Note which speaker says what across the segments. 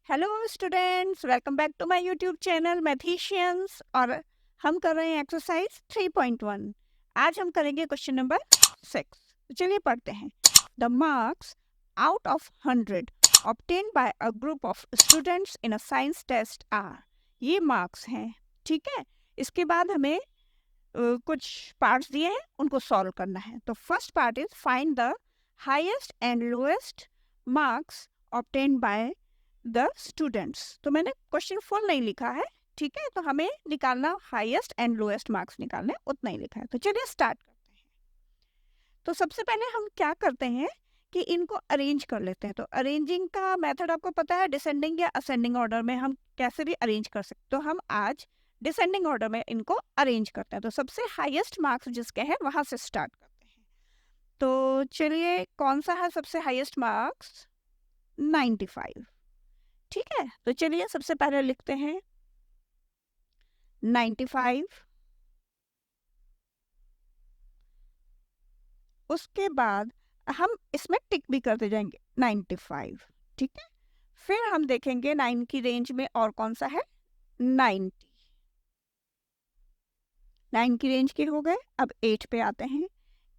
Speaker 1: Hello students, welcome back to my YouTube channel Mathicians. और हम कर रहे हैं एक्सरसाइज 3.1। आज हम करेंगे क्वेश्चन नंबर 6। तो चलिए पढ़ते हैं। The marks out of 100 obtained by a group of students in a science test are. ये मार्क्स हैं, ठीक है। इसके बाद हमें कुछ पार्ट्स दिए हैं, उनको सॉल्व करना है। तो first part is find the highest and lowest marks obtained by the students. तो मैंने क्वेश्चन फुल नहीं लिखा है, ठीक है। तो हमें निकालना हाईएस्ट एंड लोएस्ट मार्क्स निकालने, उतना ही लिखा है। तो चलिए स्टार्ट करते हैं। तो सबसे पहले हम क्या करते हैं कि इनको अरेंज कर लेते हैं। तो अरेंजिंग का मेथड आपको पता है, डिसेंडिंग या असेंडिंग ऑर्डर में हम कैसे भी अरेंज कर सकते। तो हम आज डिसेंडिंग ऑर्डर में इनको अरेंज करते हैं। तो सबसे हाईएस्ट मार्क्स जिसके हैं वहां से स्टार्ट करते हैं। तो चलिए, कौन सा है सबसे हाईएस्ट मार्क्स? 95, ठीक है। तो चलिए सबसे पहले लिखते हैं 95। उसके बाद हम इसमें टिक भी करते जाएंगे 95, ठीक है। फिर हम देखेंगे 9 की रेंज में और कौन सा है, 90। 9 की रेंज के हो गए। अब 8 पे आते हैं।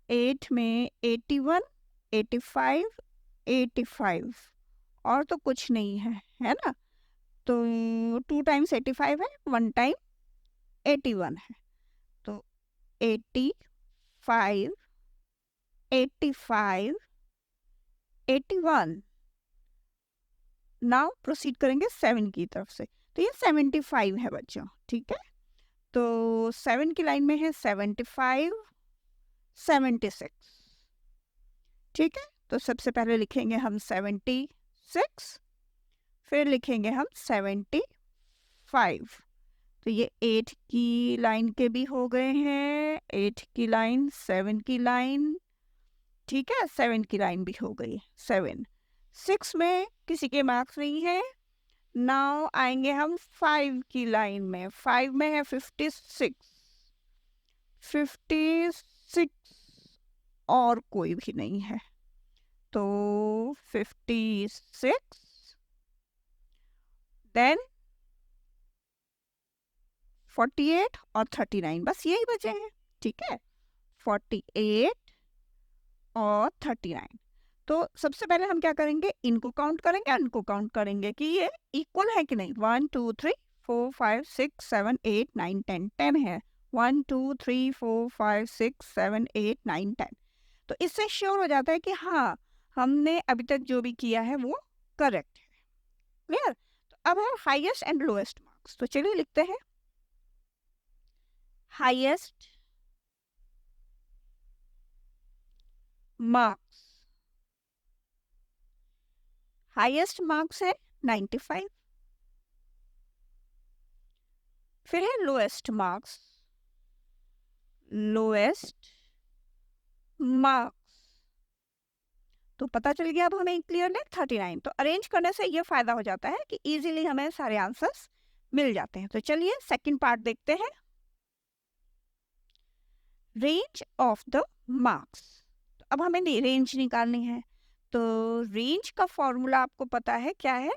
Speaker 1: 8 में 81, 85, 85 और तो कुछ नहीं है ना। तो 2 टाइम्स 85 है, 1 टाइम 81 है। तो 85, 85, 81। नाउ प्रोसीड करेंगे 7 की तरफ से। तो ये 75 है बच्चों, ठीक है। तो 7 की लाइन में है 75, 76, ठीक है। तो सबसे पहले लिखेंगे हम 76, फिर लिखेंगे हम 75। तो ये 8 की लाइन के भी हो गए हैं, 8 की लाइन, 7 की लाइन, ठीक है। 7 की लाइन भी हो गई, 7। 6 में किसी के मार्क्स नहीं है। नाउ आएंगे हम 5 की लाइन में। 5 में है 56, 56 और कोई भी नहीं है। तो 56, देन 48 और 39, बस यही बचे हैं, ठीक है। 48 और 39। तो सबसे पहले हम क्या करेंगे, इनको काउंट करेंगे और इनको काउंट करेंगे कि ये इक्वल है कि नहीं। 1 2 3 4 5 6 7 8 9 10, 10 है। 1 2 3 4 5 6 7 8 9 10। तो इससे श्योर हो जाता है कि हाँ, हमने अभी तक जो भी किया है वो करेक्ट है। क्लियर। तो अब है हाईएस्ट एंड लोएस्ट मार्क्स। तो चलिए लिखते हैं हाईएस्ट मार्क्स। हाईएस्ट मार्क्स है 95। फिर है लोएस्ट मार्क्स, लोएस्ट मार्क्स। तो पता चल गया अब हमें क्लियरली 39। तो अरेंज करने से ये फायदा हो जाता है कि इजीली हमें सारे आंसर्स मिल जाते हैं। तो चलिए सेकंड पार्ट देखते हैं, रेंज ऑफ द मार्क्स। तो अब हमें रेंज निकालनी है। तो रेंज का फॉर्मूला आपको पता है क्या है,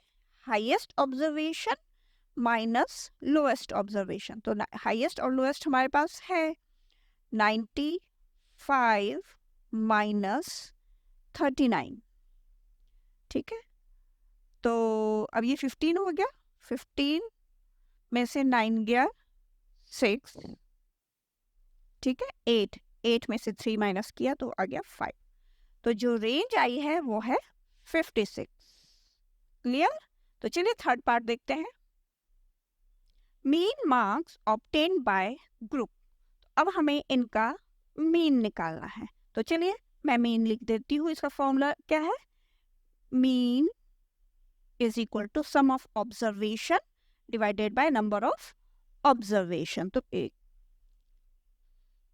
Speaker 1: highest observation minus lowest observation. तो हाईएस्ट और लोएस्ट हमारे पास है 95 माइनस 39, ठीक है। तो अब ये 15 हो गया। 15 में से 9 गया 6, ठीक है। 8, 8 में से 3 माइनस किया तो आ गया 5। तो जो रेंज आई है वो है 56। क्लियर। तो चलिए थर्ड पार्ट देखते हैं, mean marks obtained by group. अब हमें इनका मीन निकालना है। तो चलिए मैं मीन लिख देती हूँ। इसका फॉर्मूला क्या है, mean is equal to sum of observation divided by number of observation. तो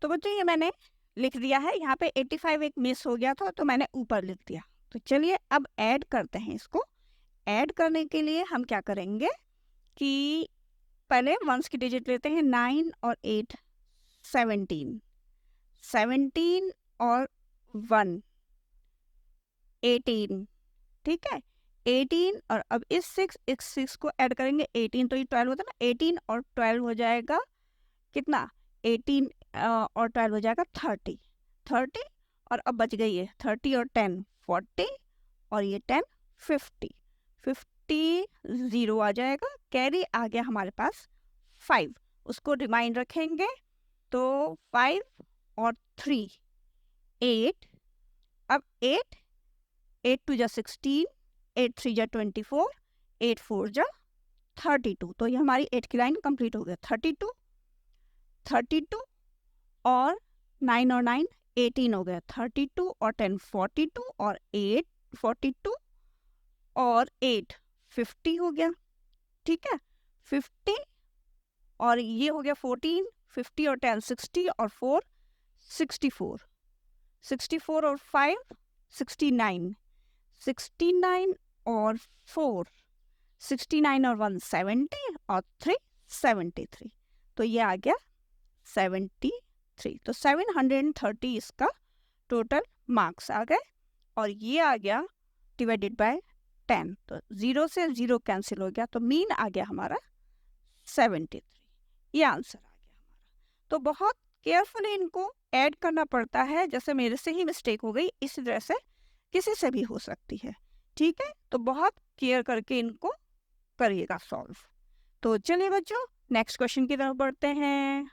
Speaker 1: बच्चों ये मैंने लिख दिया है। यहाँ पे 85 एक मिस हो गया था तो मैंने ऊपर लिख दिया। तो चलिए अब ऐड करते हैं इसको। ऐड करने के लिए हम क्या करेंगे कि पहले वंस की डिजिट लेते हैं, 9 और 8 17, 17 और 1 18, ठीक है। 18 और अब इस 6 को ऐड करेंगे 18 तो ये 12 होता है ना, 18 और 12 हो जाएगा कितना, 18 और 12 हो जाएगा 30 और अब बच गई है 30 और 10 40 और ये 10 50 50 0 आ जाएगा, कैरी आ गया हमारे पास 5, उसको रिमाइंड रखेंगे तो 5 और 3 8, अब 8 2 जा 16, 8 3 जा 24, 8 4 जा 32, तो ये हमारी 8 की लाइन कंप्लीट हो गया। 32 और 9 और 9 18 हो गया, 32 और 10 42 और 8 42 और 8 50 हो गया, ठीक है 50 और ये हो गया 14, 50 और 10 60 और 4 64, 64 और 5 69, 69 और 4 69 और 1 70 और 3 73, तो ये आ गया 73, तो 730 इसका टोटल मार्क्स आ गए और ये आ गया डिवाइडेड बाय 10, तो 0 से 0 कैंसिल हो गया, तो मीन आ गया हमारा 73, ये आंसर आ गया हमारा। तो बहुत केयरफुली इनको ऐड करना पड़ता है, जैसे मेरे से ही मिस्टेक हो गई इसी तरह से किसी से भी हो सकती है, ठीक है, तो बहुत केयर करके इनको करिएगा सॉल्व। तो चलिए बच्चों नेक्स्ट क्वेश्चन की तरफ बढ़ते हैं।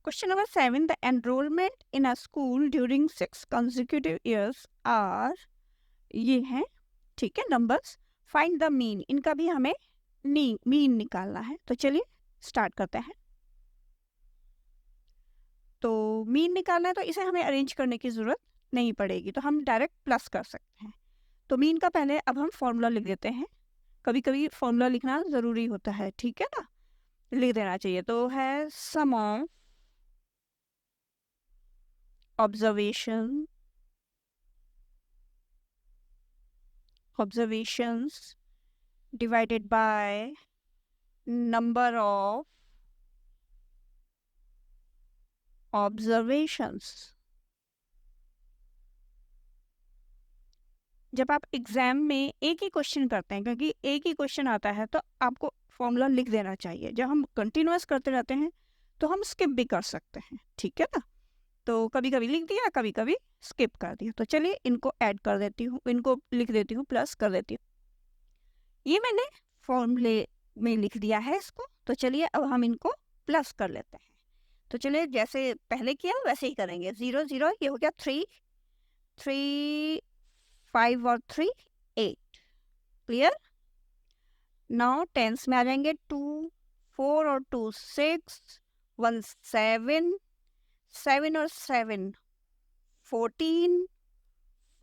Speaker 1: Question number 7, the enrolment in a school during 6 consecutive years are, ये है ठीक है नंबर्स, फाइंड द मीन, इनका भी हमें मीन निकालना है, तो चलिए स्टार्ट करते हैं। तो मीन निकालना है तो इसे हमें अरेंज करने की ज़रूरत नहीं पड़ेगी, तो हम डायरेक्ट प्लस कर सकते हैं। तो मीन का पहले अब हम फॉर्मूला लिख देते हैं, कभी कभी फॉर्मूला लिखना ज़रूरी होता है, ठीक है ना, लिख देना चाहिए। तो है सम of observations divided by number of observations। जब आप एग्जाम में एक ही क्वेश्चन करते हैं, क्योंकि एक ही क्वेश्चन आता है, तो आपको फॉर्मूला लिख देना चाहिए। जब हम कंटिन्यूअस करते रहते हैं तो हम स्किप भी कर सकते हैं, ठीक है ना, तो कभी कभी लिख दिया कभी कभी स्किप कर दिया। तो चलिए इनको ऐड कर देती हूँ, इनको लिख देती हूँ, प्लस कर देती हूँ। ये मैंने फॉर्मूले में लिख दिया है इसको, तो चलिए अब हम इनको प्लस कर लेते हैं। तो चलिए जैसे पहले किया वैसे ही करेंगे, 0 0 ये हो गया 3 3 5 और 3 8, क्लियर। नाउ टेंस में आ जाएंगे 2 4 और 2 6 1 7 7 और 7 14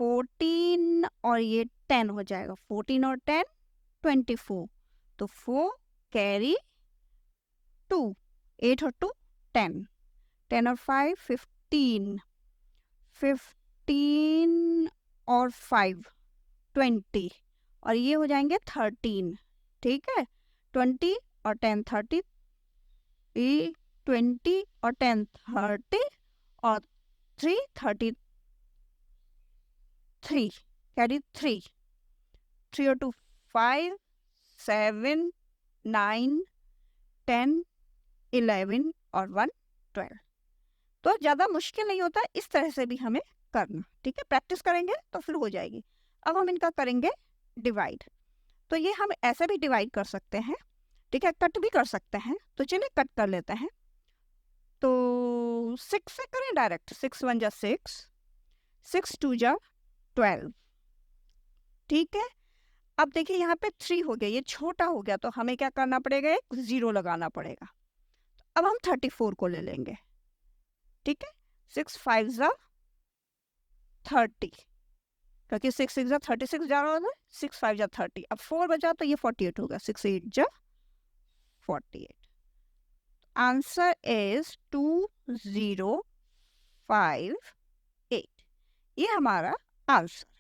Speaker 1: 14 और ये 10 हो जाएगा, 14 और 10 24, तो 4 कैरी 2 8 और 2 10 10 और 5 15 15 और 5 20 और ये हो जाएंगे 13, ठीक है 20 और 10 30, 20 और 10 30 और 3 33 कैरी 3 3 और 2 5 7 9 10 11 और 1 12। तो ज़्यादा मुश्किल नहीं होता, इस तरह से भी हमें करना, ठीक है, प्रैक्टिस करेंगे तो फिर हो जाएगी। अब हम इनका करेंगे डिवाइड, तो ये हम ऐसे भी डिवाइड कर सकते हैं, ठीक है, कट भी कर सकते हैं, तो चलिए कट कर लेते हैं। तो 6 से करें डायरेक्ट, 6 1 जा 6 6 2 जा 12, ठीक है। अब देखिए यहाँ पे 3 हो गया, ये छोटा हो गया, तो हमें क्या करना पड़ेगा, एक 0 लगाना पड़ेगा। अब हम 34 को ले लेंगे, ठीक है, 6 5 जा 30, क्योंकि 6 6 जा 36 जा रहा है, 6 5 जा 30, अब 4 बचा तो ये 48 होगा, 6 8 जा 48। आंसर इज 2058, ये हमारा आंसर है,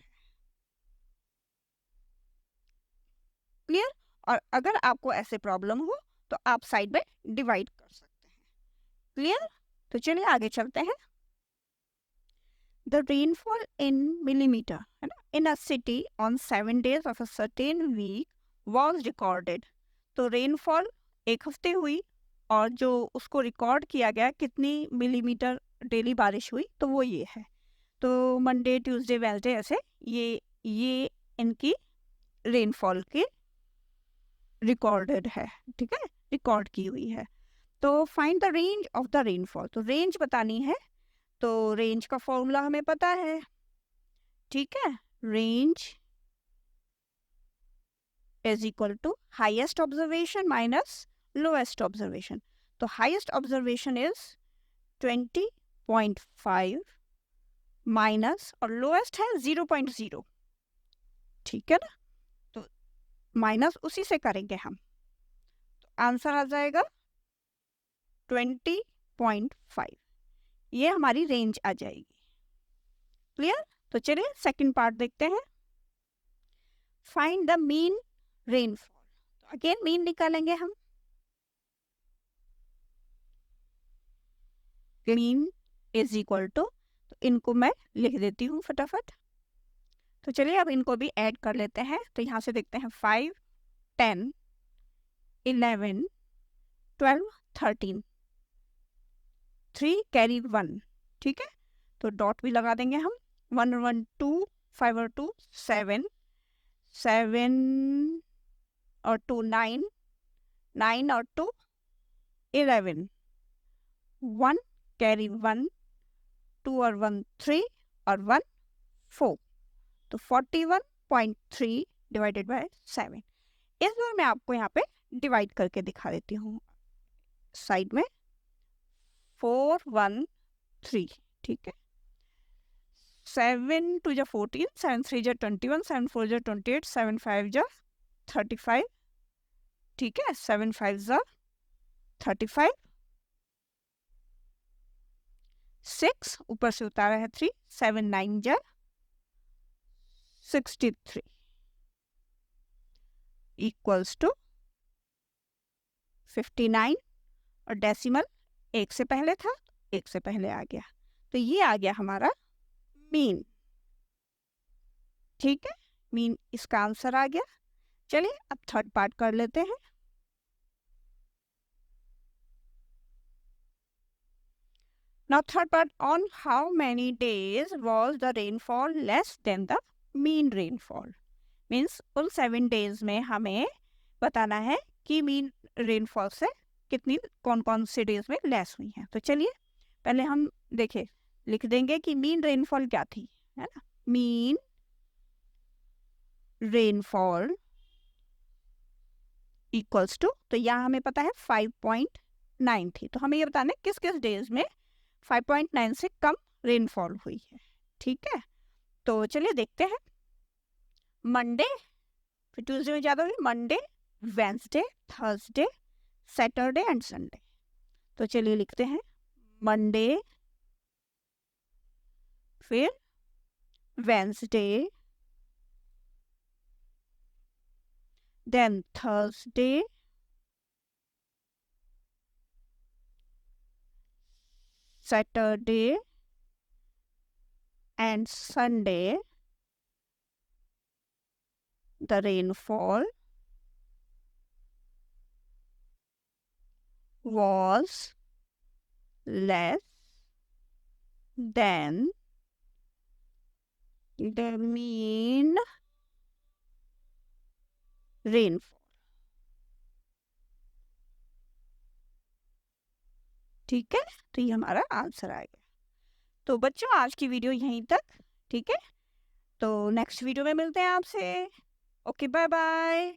Speaker 1: क्लियर। और अगर आपको ऐसे प्रॉब्लम हो तो आप साइड में डिवाइड कर सकते हैं, क्लियर। तो चलिए आगे चलते हैं। द रेनफॉल इन मिलीमीटर, है ना, in a city on 7 days of a certain week was recorded. तो रेनफॉल एक हफ्ते हुई और जो उसको रिकॉर्ड किया गया कितनी मिलीमीटर डेली बारिश हुई, तो वो ये है। तो मंडे ट्यूसडे वेडनेसडे ऐसे ये इनकी रेनफॉल के रिकॉर्डेड है, ठीक है, रिकॉर्ड की हुई है। तो find the range of the rainfall, तो रेंज बतानी है। तो रेंज का फॉर्मूला हमें पता है, ठीक है, range is equal to highest observation minus lowest observation. तो हाईएस्ट ऑब्जर्वेशन इज 20.5 माइनस और लोएस्ट है 0.0, ठीक है ना, तो माइनस उसी से करेंगे हम, तो आंसर आ जाएगा 20.5, ये हमारी रेंज आ जाएगी। क्लियर? तो चलिए सेकंड पार्ट देखते हैं। फाइंड द मीन रेनफॉल, तो अगेन मीन निकालेंगे हम। मीन इज इक्वल टू, तो इनको मैं लिख देती हूँ फटाफट। तो चलिए अब इनको भी ऐड कर लेते हैं। तो यहाँ से देखते हैं 5, 10, 11, 12, 13, 3 कैरी 1, ठीक है, तो डॉट भी लगा देंगे हम। 1 और 1 2, 5 और 2 7, 7 और 2 9, 9 और 2 11, 1 कैरी 1, 2 और 1 3 और 1 4, तो 41.3 डिवाइडेड बाय 7। इस बार मैं आपको यहाँ पे डिवाइड करके दिखा देती हूँ साइड में। 4 1 3, ठीक है, 7 2 जा 14, 7 3 जा 21, 7 4 जा 28, 7 5 जा 35, ठीक है, 7 5 जा 35, 6 ऊपर से उतारा है 3, 7 9 जा 63 इक्वल्स टू 59, और डेसिमल एक से पहले था, एक से पहले आ गया, तो ये आ गया हमारा मीन, ठीक है, मीन इसका आंसर आ गया। चलिए अब थर्ड पार्ट कर लेते हैं। Now third part, on how many days was the rainfall less than the mean rainfall? Means उन 7 days में हमें बताना है कि मीन रेनफॉल से कितनी कौन कौन से डेज में लेस हुई हैं। तो चलिए पहले हम देखें, लिख देंगे कि मीन रेनफॉल क्या थी, है ना, मीन रेनफॉल इक्वल्स टू, तो यहाँ हमें पता है 5.9 थी, तो हमें ये बताना है किस किस डेज में 5.9 से कम रेनफॉल हुई है, ठीक है। तो चलिए देखते हैं। मंडे, फिर ट्यूसडे में ज़्यादा हुई, Monday, Wednesday, Thursday, Saturday and Sunday. तो चलिए लिखते हैं मंडे, फिर Wednesday, then Thursday, Saturday and Sunday, the rainfall was less than the mean rainfall, ठीक है, तो ये हमारा आंसर आ गया। तो बच्चों आज की वीडियो यहीं तक, ठीक है, तो नेक्स्ट वीडियो में मिलते हैं आपसे। Okay, bye bye.